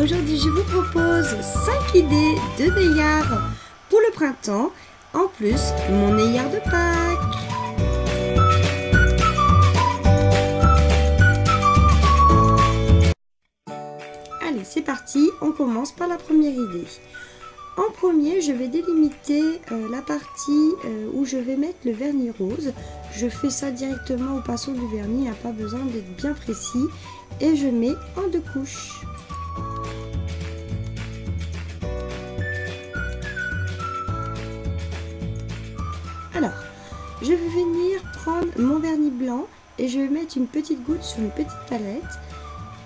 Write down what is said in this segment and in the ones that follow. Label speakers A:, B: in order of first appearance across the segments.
A: Aujourd'hui je vous propose 5 idées de œillard pour le printemps, en plus mon œillard de Pâques. Allez, c'est parti, on commence par la première idée. En premier, je vais délimiter la partie où je vais mettre le vernis rose. Je fais ça directement au pinceau du vernis, il n'y a pas besoin d'être bien précis. Et je mets en 2 couches. Alors, je vais venir prendre mon vernis blanc et je vais mettre une petite goutte sur une petite palette.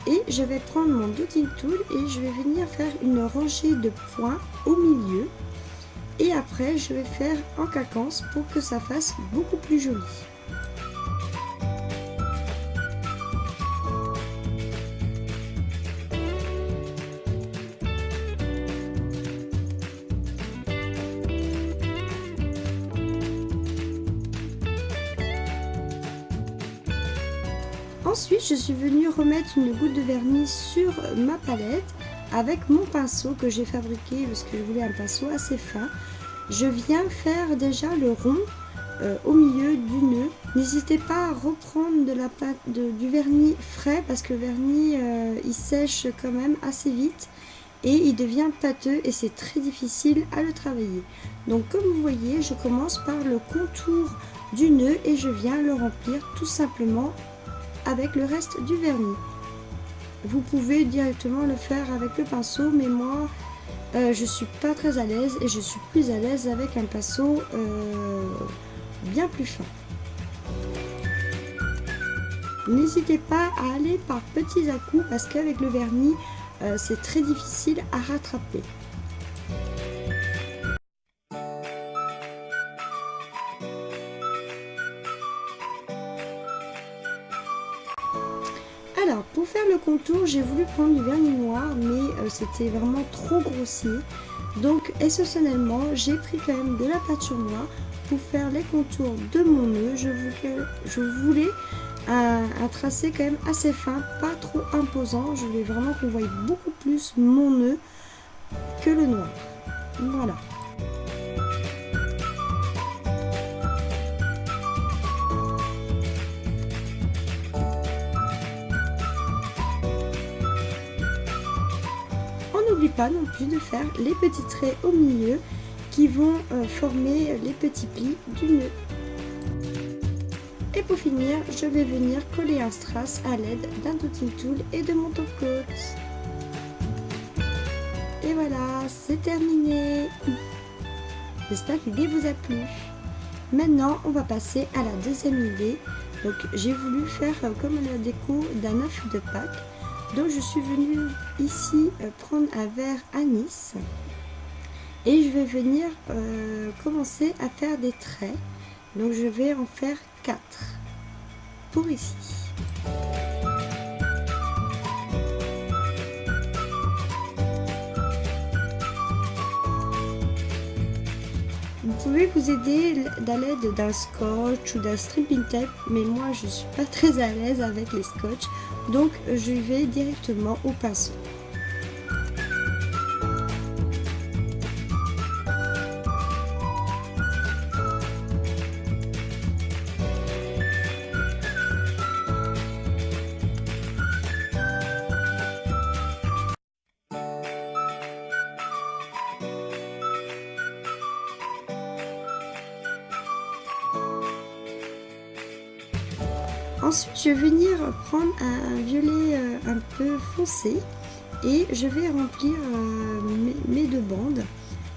A: Et je vais prendre mon dotting tool et je vais venir faire une rangée de points au milieu. Et après, je vais faire en quinconce pour que ça fasse beaucoup plus joli. Ensuite, je suis venue remettre une goutte de vernis sur ma palette avec mon pinceau que j'ai fabriqué parce que je voulais un pinceau assez fin. Je viens faire déjà le rond au milieu du nœud. N'hésitez pas à reprendre du vernis frais parce que le vernis il sèche quand même assez vite et il devient pâteux et c'est très difficile à le travailler. Donc comme vous voyez, je commence par le contour du nœud et je viens le remplir tout simplement avec le reste du vernis. Vous pouvez directement le faire avec le pinceau, mais moi je suis pas très à l'aise et je suis plus à l'aise avec un pinceau bien plus fin. N'hésitez pas à aller par petits à-coups parce qu'avec le vernis c'est très difficile à rattraper. Alors, pour faire le contour, j'ai voulu prendre du vernis noir, mais c'était vraiment trop grossier. Donc, exceptionnellement, j'ai pris quand même de la peinture noire pour faire les contours de mon nœud. Je voulais un tracé quand même assez fin, pas trop imposant. Je voulais vraiment qu'on voie beaucoup plus mon nœud que le noir. Voilà. N'oublie pas non plus de faire les petits traits au milieu qui vont former les petits plis du nœud. Et pour finir, je vais venir coller un strass à l'aide d'un dotting tool et de mon top coat. Et voilà, c'est terminé. J'espère que l'idée vous a plu. Maintenant, on va passer à la deuxième idée. Donc, j'ai voulu faire comme la déco d'un œuf de Pâques. Donc je suis venue ici prendre un verre anis et je vais venir commencer à faire des traits. Donc je vais en faire 4 pour ici. Vous pouvez vous aider à l'aide d'un scotch ou d'un stripping tape, mais moi je suis pas très à l'aise avec les scotch, donc je vais directement au pinceau. Ensuite, je vais venir prendre un violet un peu foncé et je vais remplir mes 2 bandes.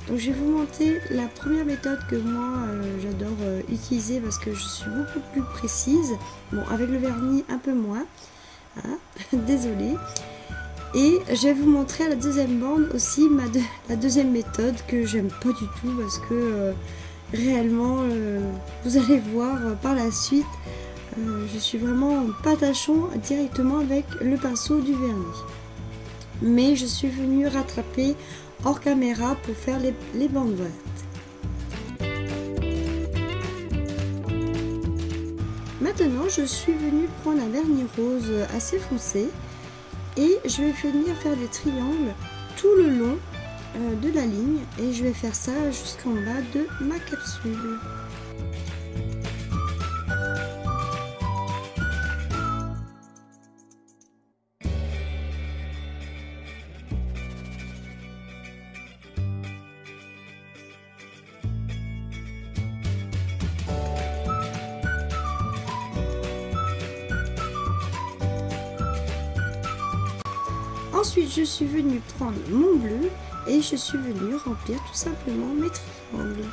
A: Donc, je vais vous montrer la première méthode que moi j'adore utiliser parce que je suis beaucoup plus précise. Bon, avec le vernis un peu moins, hein, désolée. Et je vais vous montrer à la deuxième bande aussi la deuxième méthode que j'aime pas du tout parce que réellement, vous allez voir par la suite. Je suis vraiment pas tâchon directement avec le pinceau du vernis. Mais je suis venue rattraper hors caméra pour faire les bandes vertes. Maintenant, je suis venue prendre un vernis rose assez foncé Et je vais venir faire des triangles tout le long de la ligne et je vais faire ça jusqu'en bas de ma capsule. Ensuite, je suis venue prendre mon bleu et je suis venue remplir tout simplement mes triangles.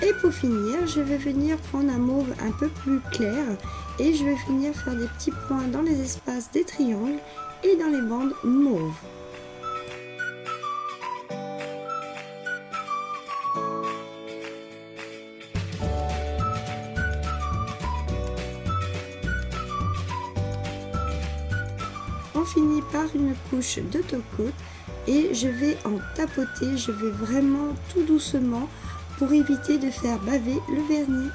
A: Et pour finir, je vais venir prendre un mauve un peu plus clair et je vais venir faire des petits points dans les espaces des triangles et dans les bandes mauves. On finit par une couche de top-coat et je vais en tapoter, je vais vraiment tout doucement pour éviter de faire baver le vernis.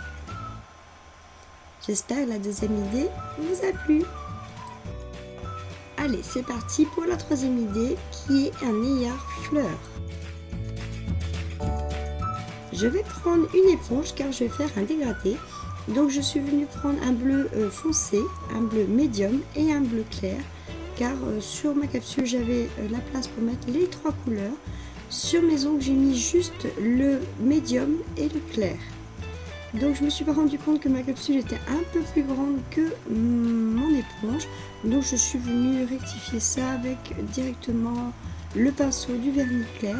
A: J'espère que la deuxième idée vous a plu. Allez, c'est parti pour la troisième idée qui est un œillard fleur. Je vais prendre une éponge car je vais faire un dégradé. Donc je suis venue prendre un bleu foncé, un bleu médium et un bleu clair. Car sur ma capsule j'avais la place pour mettre les trois couleurs. Sur mes ongles j'ai mis juste le médium et le clair. Donc je me suis pas rendu compte que ma capsule était un peu plus grande que mon éponge. Donc je suis venue rectifier ça avec directement le pinceau du vernis clair.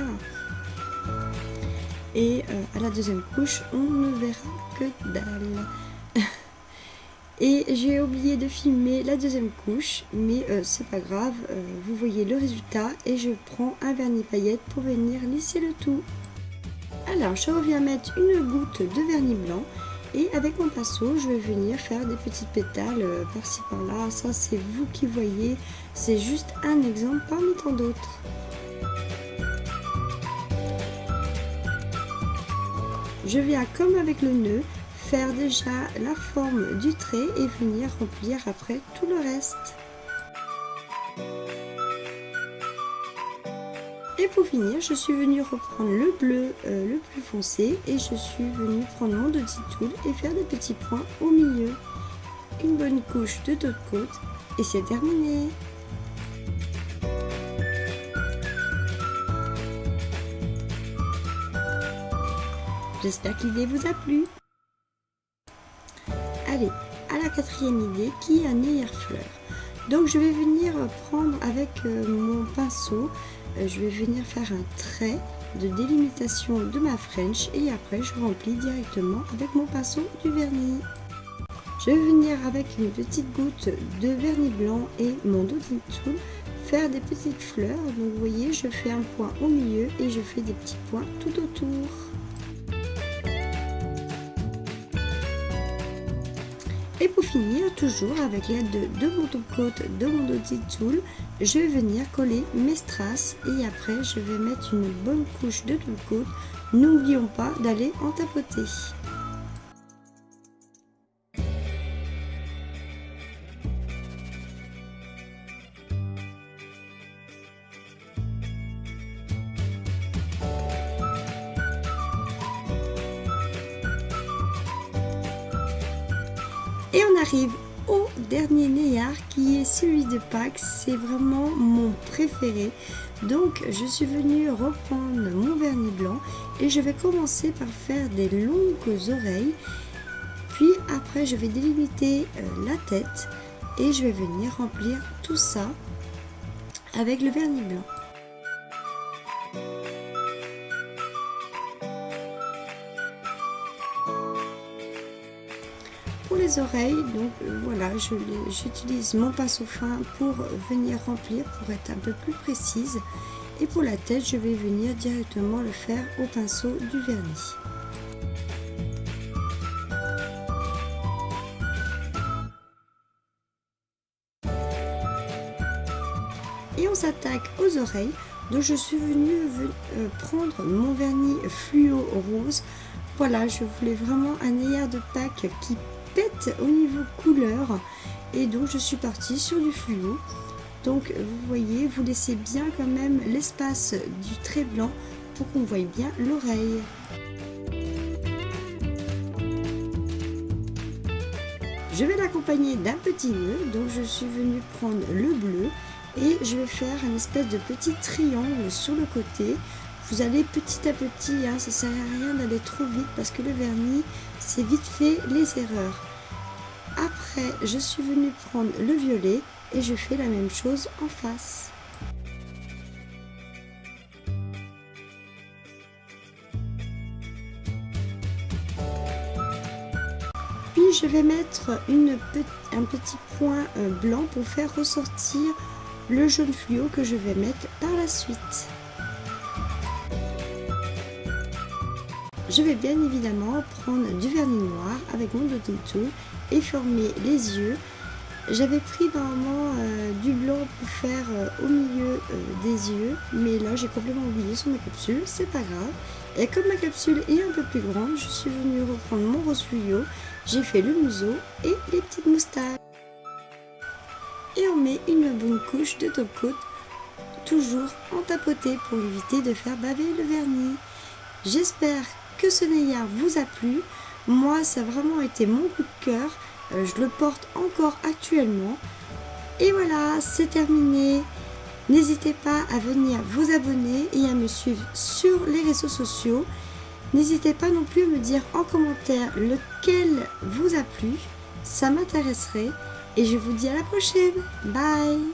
A: Et à la deuxième couche on ne verra que dalle. Et j'ai oublié de filmer la deuxième couche, mais c'est pas grave, vous voyez le résultat et je prends un vernis paillette pour venir lisser le tout. Alors je reviens mettre une goutte de vernis blanc et avec mon pinceau je vais venir faire des petites pétales par-ci par-là. Ça c'est vous qui voyez, c'est juste un exemple parmi tant d'autres. Je viens comme avec le nœud faire déjà la forme du trait et venir remplir après tout le reste. Et pour finir, je suis venue reprendre le bleu le plus foncé et je suis venue prendre mon Dotty Tool et faire des petits points au milieu. Une bonne couche de top-coat et c'est terminé. J'espère que l'idée vous a plu. Allez, à la quatrième idée qui est un œillard fleur. Donc je vais venir prendre avec mon pinceau, je vais venir faire un trait de délimitation de ma French et après je remplis directement avec mon pinceau du vernis. Je vais venir avec une petite goutte de vernis blanc et mon Dotty Tool faire des petites fleurs. Donc vous voyez, je fais un point au milieu et je fais des petits points tout autour. Et pour finir, toujours avec l'aide de mon top-coat, de mon Dotty Tool, je vais venir coller mes strass et après je vais mettre une bonne couche de top-coat. N'oublions pas d'aller en tapoter. Et on arrive au dernier œillard qui est celui de Pâques, c'est vraiment mon préféré. Donc je suis venue reprendre mon vernis blanc et je vais commencer par faire des longues oreilles. Puis après je vais délimiter la tête et je vais venir remplir tout ça avec le vernis blanc. Pour les oreilles, donc voilà, j'utilise mon pinceau fin pour venir remplir, pour être un peu plus précise. Et pour la tête, je vais venir directement le faire au pinceau du vernis. Et on s'attaque aux oreilles. Donc je suis venue prendre mon vernis fluo rose Voilà, je voulais vraiment un œillère de Pâques qui pète au niveau couleur. Et donc je suis partie sur du fluo. Donc vous voyez, vous laissez bien quand même l'espace du trait blanc pour qu'on voie bien l'oreille. Je vais l'accompagner d'un petit nœud, donc je suis venue prendre le bleu et je vais faire une espèce de petit triangle sur le côté. Vous allez petit à petit, ça ne sert à rien d'aller trop vite parce que le vernis, c'est vite fait les erreurs. Après, je suis venue prendre le violet et je fais la même chose en face. Puis je vais mettre un petit point blanc pour faire ressortir le jaune fluo que je vais mettre par la suite. Je vais bien évidemment prendre du vernis noir avec mon Dotito et former les yeux. J'avais pris normalement du blanc pour faire au milieu des yeux, mais là j'ai complètement oublié sur ma capsule, c'est pas grave. Et comme ma capsule est un peu plus grande, je suis venue reprendre mon rose fluo, j'ai fait le museau et les petites moustaches. Et on met une bonne couche de top coat, toujours en tapoté pour éviter de faire baver le vernis. J'espère que ce œillère vous a plu. Moi, ça a vraiment été mon coup de cœur. Je le porte encore actuellement. Et voilà, c'est terminé. N'hésitez pas à venir vous abonner et à me suivre sur les réseaux sociaux. N'hésitez pas non plus à me dire en commentaire lequel vous a plu. Ça m'intéresserait. Et je vous dis à la prochaine. Bye!